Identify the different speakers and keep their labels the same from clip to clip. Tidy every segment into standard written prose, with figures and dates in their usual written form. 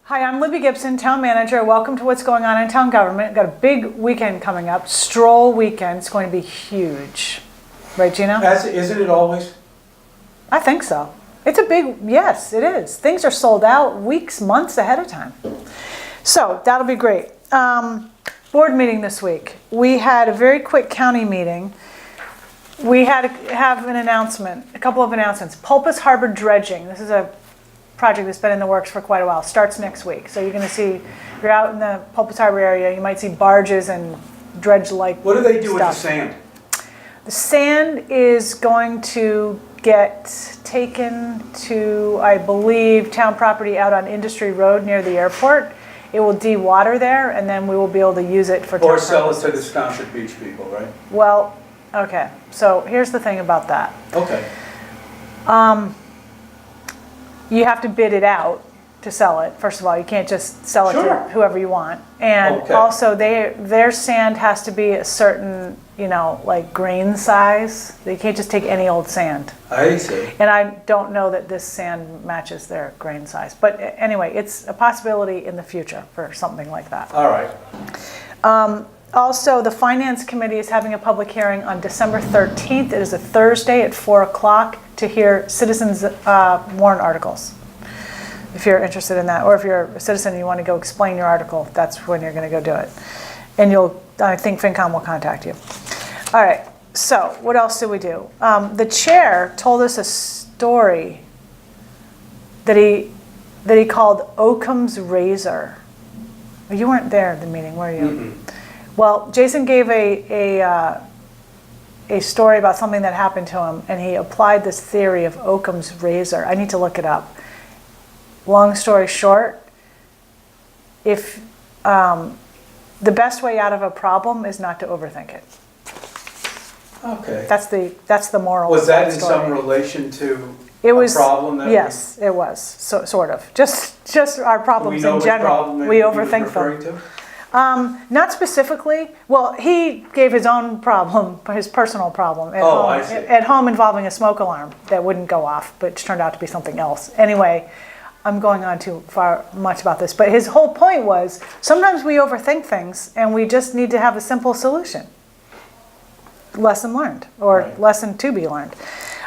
Speaker 1: Hi, I'm Libby Gibson, Town Manager. Welcome to what's going on in town government. Got a big weekend coming up, Stroll Weekend. It's going to be huge. Right, Gina?
Speaker 2: Isn't it always?
Speaker 1: I think so. It's a big, yes, it is. Things are sold out weeks, months ahead of time. So that'll be great. Board meeting this week. We had a very quick county meeting. We had to have an announcement, a couple of announcements. Pulpus Harbor dredging. This is a project that's been in the works for quite a while. Starts next week. So you're going to see, if you're out in the Pulpus Harbor area, you might see barges and dredge-like stuff.
Speaker 2: What do they do with the sand?
Speaker 1: The sand is going to get taken to, I believe, town property out on Industry Road near the airport. It will de-water there, and then we will be able to use it for town
Speaker 2: Or sell it
Speaker 1: purposes.
Speaker 2: to the Sconset Beach people, right?
Speaker 1: Well, okay. So here's the thing about that.
Speaker 2: Okay.
Speaker 1: You have to bid it out to sell it. First of all, you can't just sell it
Speaker 2: Sure.
Speaker 1: to whoever you want. And
Speaker 2: Okay.
Speaker 1: also their sand has to be a certain, like grain size. They can't just take any old sand.
Speaker 2: I see.
Speaker 1: And I don't know that this sand matches their grain size. But anyway, it's a possibility in the future for something like that.
Speaker 2: All right.
Speaker 1: Also, the Finance Committee is having a public hearing on December 13th. It is a Thursday at 4 o'clock to hear citizens' warrant articles. If you're interested in that, or if you're a citizen and you want to go explain your article, that's when you're going to go do it. And I think FinCom will contact you. All right, so what else did we do? The chair told us a story that he called Occam's Razor. You weren't there at the meeting, were you?
Speaker 2: Mm-mm.
Speaker 1: Well, Jason gave a story about something that happened to him, and he applied this theory of Occam's Razor. I need to look it up. Long story short, if the best way out of a problem is not to overthink it.
Speaker 2: Okay.
Speaker 1: That's the moral.
Speaker 2: Was
Speaker 1: of
Speaker 2: that in
Speaker 1: story.
Speaker 2: some relation to
Speaker 1: It was
Speaker 2: a problem that
Speaker 1: yes, it was sort of just our problems in general. We overthink them. Not specifically. Well, he gave his own problem, his personal problem at home.
Speaker 2: I see.
Speaker 1: At home involving a smoke alarm that wouldn't go off, but it turned out to be something else. Anyway, I'm going on too far much about this, but his whole point was sometimes we overthink things and we just need to have a simple solution. Lesson learned, or
Speaker 2: Right.
Speaker 1: lesson to be learned.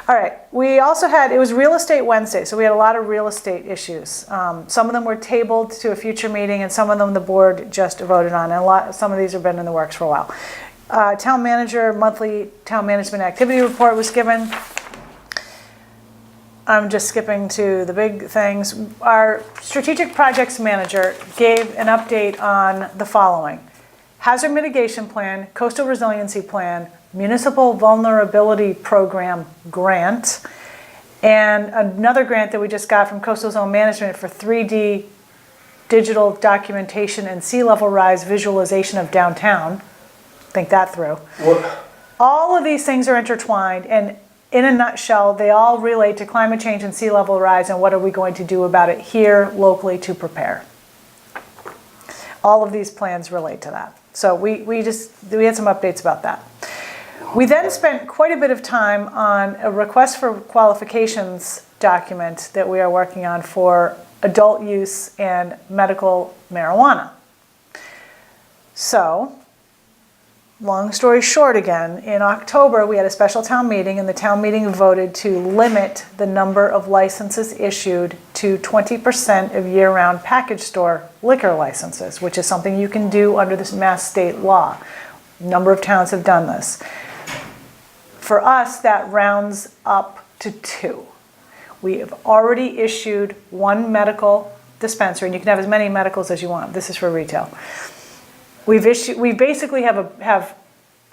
Speaker 1: All right, we also had, it was Real Estate Wednesday, so we had a lot of real estate issues. Some of them were tabled to a future meeting, and some of them the board just voted on, and some of these have been in the works for a while. Town manager, monthly town management activity report was given. I'm just skipping to the big things. Our strategic projects manager gave an update on the following: hazard mitigation plan, coastal resiliency plan, municipal vulnerability program grant, and another grant that we just got from Coastal Zone Management for 3D digital documentation and sea level rise visualization of downtown. Think that through.
Speaker 2: What?
Speaker 1: All of these things are intertwined, and in a nutshell, they all relate to climate change and sea level rise, and what are we going to do about it here locally to prepare. All of these plans relate to that. So we had some updates about that. We then spent quite a bit of time on a request for qualifications document that we are working on for adult use and medical marijuana. So, long story short again, in October we had a special town meeting, and the town meeting voted to limit the number of licenses issued to 20% of year-round package store liquor licenses, which is something you can do under this Mass state law. A number of towns have done this. For us, that rounds up to 2. We have already issued 1 medical dispensary, and you can have as many medicals as you want. This is for retail. We basically have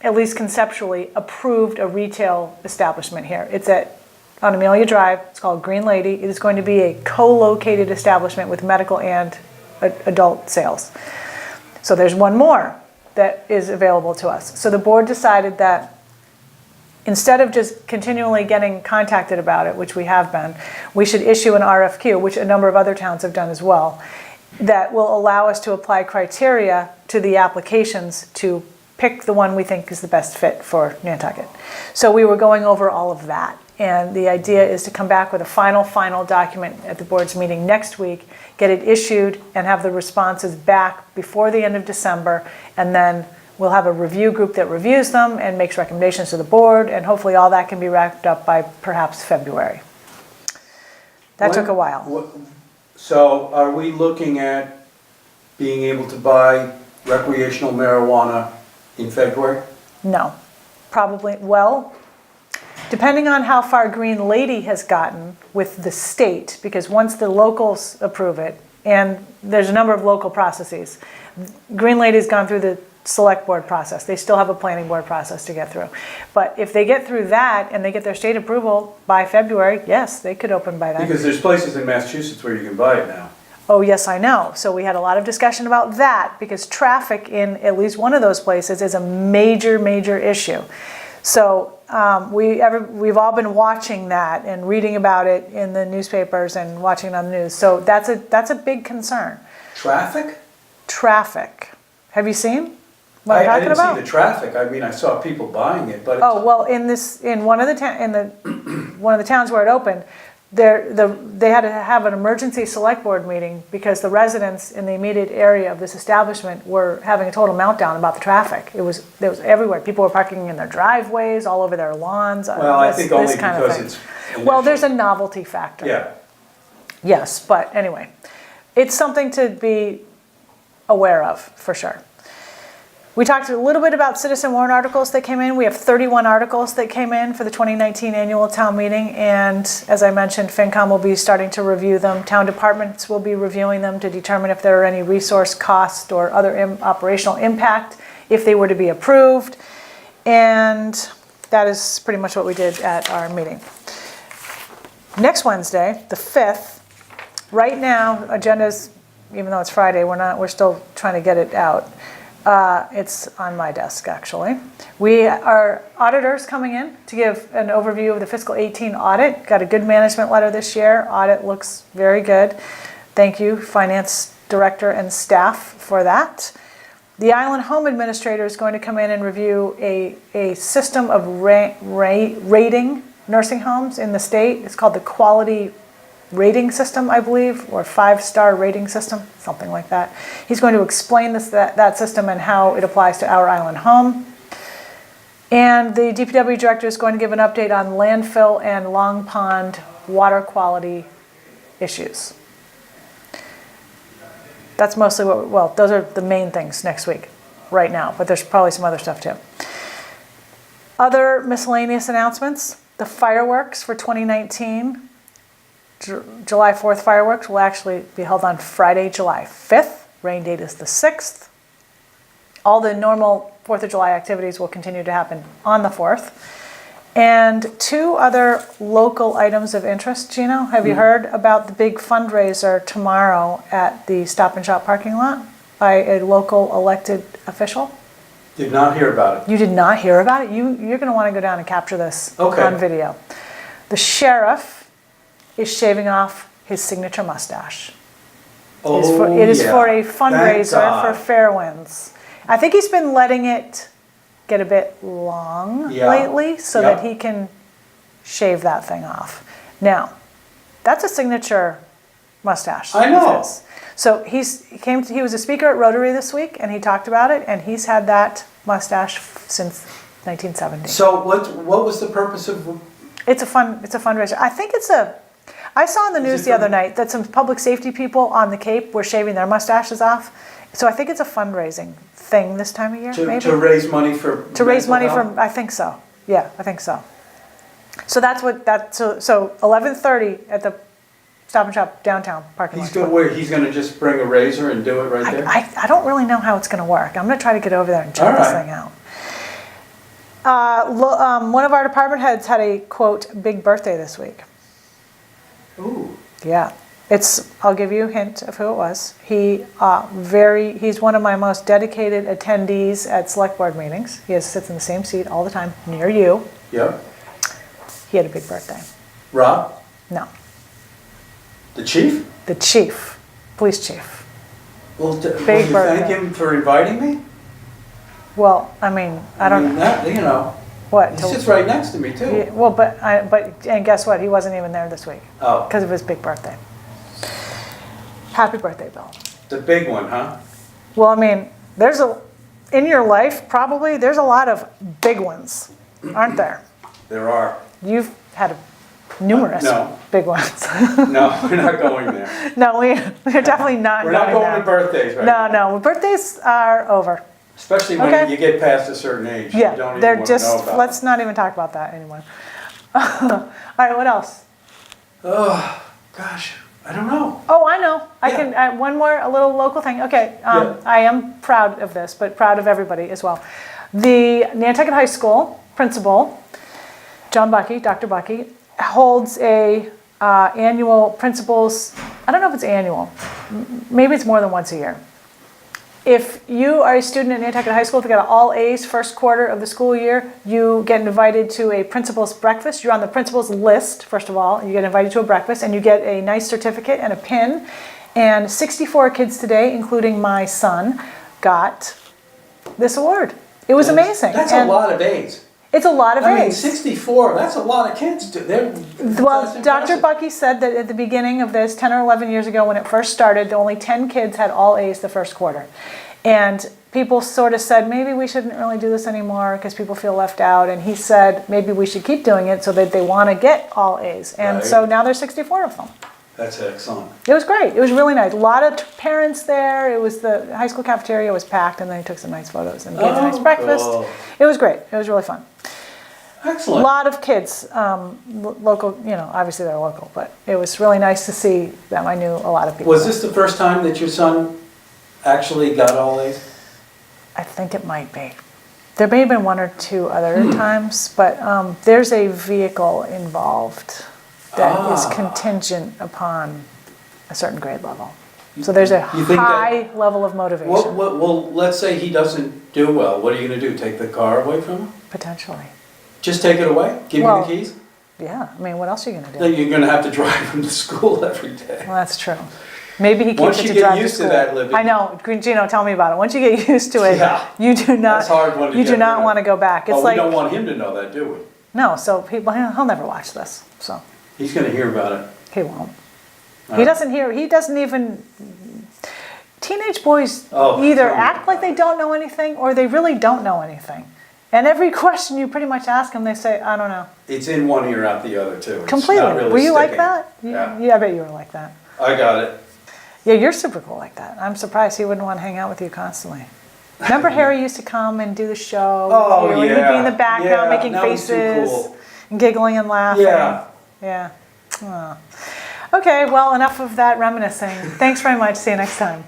Speaker 1: at least conceptually approved a retail establishment here. It's on Amelia Drive. It's called Green Lady. It is going to be a co-located establishment with medical and adult sales. So there's 1 more that is available to us. So the board decided that instead of just continually getting contacted about it, which we have been, we should issue an RFQ, which a number of other towns have done as well, that will allow us to apply criteria to the applications to pick the one we think is the best fit for Nantucket. So we were going over all of that. And the idea is to come back with a final document at the board's meeting next week, get it issued, and have the responses back before the end of December. And then we'll have a review group that reviews them and makes recommendations to the board, and hopefully all that can be wrapped up by perhaps February. That took a while.
Speaker 2: So are we looking at being able to buy recreational marijuana in February?
Speaker 1: No, probably, well, depending on how far Green Lady has gotten with the state, because once the locals approve it, and there's a number of local processes, Green Lady's gone through the select board process. They still have a planning board process to get through. But if they get through that and they get their state approval by February, yes, they could open by then.
Speaker 2: Because there's places in Massachusetts where you can buy it now.
Speaker 1: Oh, yes, I know. So we had a lot of discussion about that because traffic in at least one of those places is a major issue. So we've all been watching that and reading about it in the newspapers and watching it on the news. So that's a big concern.
Speaker 2: Traffic?
Speaker 1: Traffic. Have you seen what I'm
Speaker 2: I
Speaker 1: talking
Speaker 2: didn't
Speaker 1: about?
Speaker 2: see the traffic. I mean, I saw people buying it, but
Speaker 1: Oh, well, in one of the towns where it opened, they had to have an emergency select board meeting because the residents in the immediate area of this establishment were having a total meltdown about the traffic. It was everywhere. People were parking in their driveways, all over their lawns.
Speaker 2: well, I think only because it's
Speaker 1: Well, there's a novelty factor.
Speaker 2: yeah.
Speaker 1: Yes, but anyway, it's something to be aware of, for sure. We talked a little bit about citizen warrant articles that came in. We have 31 articles that came in for the 2019 annual town meeting, and as I mentioned, FinCom will be starting to review them. Town departments will be reviewing them to determine if there are any resource cost or other operational impact if they were to be approved, and that is pretty much what we did at our meeting. Next Wednesday, the 5th, right now, agendas, even though it's Friday, we're still trying to get it out. It's on my desk, actually. We are auditors coming in to give an overview of the fiscal 18 audit. Got a good management letter this year. Audit looks very good. Thank you, Finance Director and staff, for that. The Island Home Administrator is going to come in and review a system of rating nursing homes in the state. It's called the Quality Rating System, I believe, or 5-star rating system, something like that. He's going to explain that system and how it applies to our island home. And the DPW director is going to give an update on landfill and Long Pond water quality issues. That's mostly those are the main things next week, right now, but there's probably some other stuff too. Other miscellaneous announcements, the fireworks for 2019. July 4th fireworks will actually be held on Friday, July 5th. Rain date is the 6th. All the normal 4th of July activities will continue to happen on the 4th. And 2 other local items of interest. Gino, have you heard about the big fundraiser tomorrow at the Stop and Shop parking lot by a local elected official?
Speaker 2: Did not hear about it.
Speaker 1: You did not hear about it? You're going to want to go down and capture this on video. The sheriff is shaving off his signature mustache. It is for a fundraiser for Fairwinds. I think he's been letting it get a bit long lately so that he can shave that thing off. Now, that's a signature mustache.
Speaker 2: I know.
Speaker 1: So he was a speaker at Rotary this week and he talked about it, and he's had that mustache since 1970.
Speaker 2: So what was the purpose of?
Speaker 1: It's a fundraiser. I saw on the news the other night that some public safety people on the Cape were shaving their mustaches off. So I think it's a fundraising thing this time of year, maybe?
Speaker 2: To raise money for
Speaker 1: I think so. Yeah, I think so. So so 11:30 at the Stop and Shop downtown parking lot.
Speaker 2: He's going to just bring a razor and do it right there?
Speaker 1: I don't really know how it's going to work. I'm going to try to get over there and check this thing out. One of our department heads had a, quote, big birthday this week.
Speaker 2: Ooh.
Speaker 1: Yeah. I'll give you a hint of who it was. He's one of my most dedicated attendees at select board meetings. He sits in the same seat all the time, near you.
Speaker 2: Yep.
Speaker 1: He had a big birthday.
Speaker 2: Rob?
Speaker 1: No.
Speaker 2: The chief?
Speaker 1: The chief. Police chief.
Speaker 2: Well, will you thank him for inviting me?
Speaker 1: Well, I mean, I don't know.
Speaker 2: You know.
Speaker 1: What?
Speaker 2: He sits right next to me too.
Speaker 1: Well, and guess what? He wasn't even there this week
Speaker 2: Oh,
Speaker 1: because of his big birthday. Happy birthday, Bill.
Speaker 2: the big one, huh?
Speaker 1: Well, I mean, in your life, probably, there's a lot of big ones, aren't there?
Speaker 2: There are.
Speaker 1: You've had numerous
Speaker 2: No.
Speaker 1: big ones.
Speaker 2: No, we're not going there.
Speaker 1: No, we're definitely not
Speaker 2: We're
Speaker 1: going
Speaker 2: not going
Speaker 1: there.
Speaker 2: to birthdays right
Speaker 1: No,
Speaker 2: now.
Speaker 1: no, birthdays are over.
Speaker 2: Especially when
Speaker 1: Okay.
Speaker 2: you get past a certain age. You
Speaker 1: Yeah,
Speaker 2: don't even
Speaker 1: they're
Speaker 2: want to know
Speaker 1: just,
Speaker 2: about
Speaker 1: let's not even talk about that anymore. All right, what else?
Speaker 2: Oh, gosh, I don't know.
Speaker 1: Oh, I know.
Speaker 2: Yeah.
Speaker 1: One more, a little local thing. Okay,
Speaker 2: Yeah.
Speaker 1: I am proud of this, but proud of everybody as well. The Nantucket High School principal, John Bucky, Dr. Bucky, holds a annual principals, I don't know if it's annual, maybe it's more than once a year. If you are a student at Nantucket High School, if you got all A's first quarter of the school year, you get invited to a principal's breakfast. You're on the principal's list, first of all. You get invited to a breakfast, and you get a nice certificate and a pin. And 64 kids today, including my son, got this award. It was amazing.
Speaker 2: That's
Speaker 1: And
Speaker 2: a lot of A's.
Speaker 1: It's a lot of
Speaker 2: I mean,
Speaker 1: A's.
Speaker 2: 64, that's a lot of kids.
Speaker 1: Well,
Speaker 2: That's
Speaker 1: Dr.
Speaker 2: impressive.
Speaker 1: Bucky said that at the beginning of this, 10 or 11 years ago when it first started, only 10 kids had all A's the first quarter. And people sort of said, maybe we shouldn't really do this anymore because people feel left out. And he said, maybe we should keep doing it so that they want to get all A's. And
Speaker 2: Right.
Speaker 1: so now there's 64 of them.
Speaker 2: That's excellent.
Speaker 1: It was great. It was really nice. A lot of parents there. It was the high school cafeteria was packed, and then he took some nice photos and gave a nice
Speaker 2: Oh,
Speaker 1: breakfast.
Speaker 2: cool.
Speaker 1: It was great. It was really fun. A
Speaker 2: Excellent.
Speaker 1: lot of kids, local, obviously they're local, but it was really nice to see them. I knew a lot of people.
Speaker 2: Was this the first time that your son actually got all A's?
Speaker 1: I think it might be. There may have been one or two other times, but there's a vehicle involved that is contingent upon a certain grade level. So there's a
Speaker 2: You think that-
Speaker 1: high level of motivation,
Speaker 2: Well, let's say he doesn't do well. What are you going to do? Take the car away from him?
Speaker 1: potentially.
Speaker 2: Just take it away? Give
Speaker 1: Well-
Speaker 2: him the keys?
Speaker 1: Yeah, I mean, what else are you gonna do?
Speaker 2: Then you're going to have to drive him to school every day.
Speaker 1: Well, that's true. Maybe he
Speaker 2: Once
Speaker 1: keeps it
Speaker 2: you
Speaker 1: to
Speaker 2: get
Speaker 1: drive to
Speaker 2: used to
Speaker 1: school.
Speaker 2: that, Libby.
Speaker 1: I know, Gino, tell me about it. Once you get used to it,
Speaker 2: Yeah.
Speaker 1: you do not.
Speaker 2: That's hard one to
Speaker 1: You
Speaker 2: get
Speaker 1: do not
Speaker 2: rid of.
Speaker 1: want to go back. It's
Speaker 2: Oh, we
Speaker 1: like
Speaker 2: don't want him to know that, do we?
Speaker 1: no. So he'll never watch this. So
Speaker 2: He's going to hear about it.
Speaker 1: he won't.
Speaker 2: All
Speaker 1: He
Speaker 2: right.
Speaker 1: doesn't hear. He doesn't even. Teenage boys
Speaker 2: Oh,
Speaker 1: either
Speaker 2: tell me
Speaker 1: act like
Speaker 2: about
Speaker 1: they
Speaker 2: it.
Speaker 1: don't know anything or they really don't know anything. And every question you pretty much ask them, they say, "I don't know."
Speaker 2: It's in one ear, out the other, too. It's
Speaker 1: Completely.
Speaker 2: not really
Speaker 1: Were you like
Speaker 2: sticking.
Speaker 1: that?
Speaker 2: Yeah.
Speaker 1: I bet you were like that.
Speaker 2: I got it.
Speaker 1: Yeah, you're super cool like that. I'm surprised he wouldn't want to hang out with you constantly. Remember Harry used to come and do the show
Speaker 2: Oh,
Speaker 1: with you, and he'd be in the
Speaker 2: yeah.
Speaker 1: background
Speaker 2: Yeah,
Speaker 1: making
Speaker 2: that was too
Speaker 1: faces
Speaker 2: cool.
Speaker 1: and giggling and laughing.
Speaker 2: Yeah.
Speaker 1: Yeah. Oh. Okay, well, enough of that reminiscing. Thanks very much. See you next time.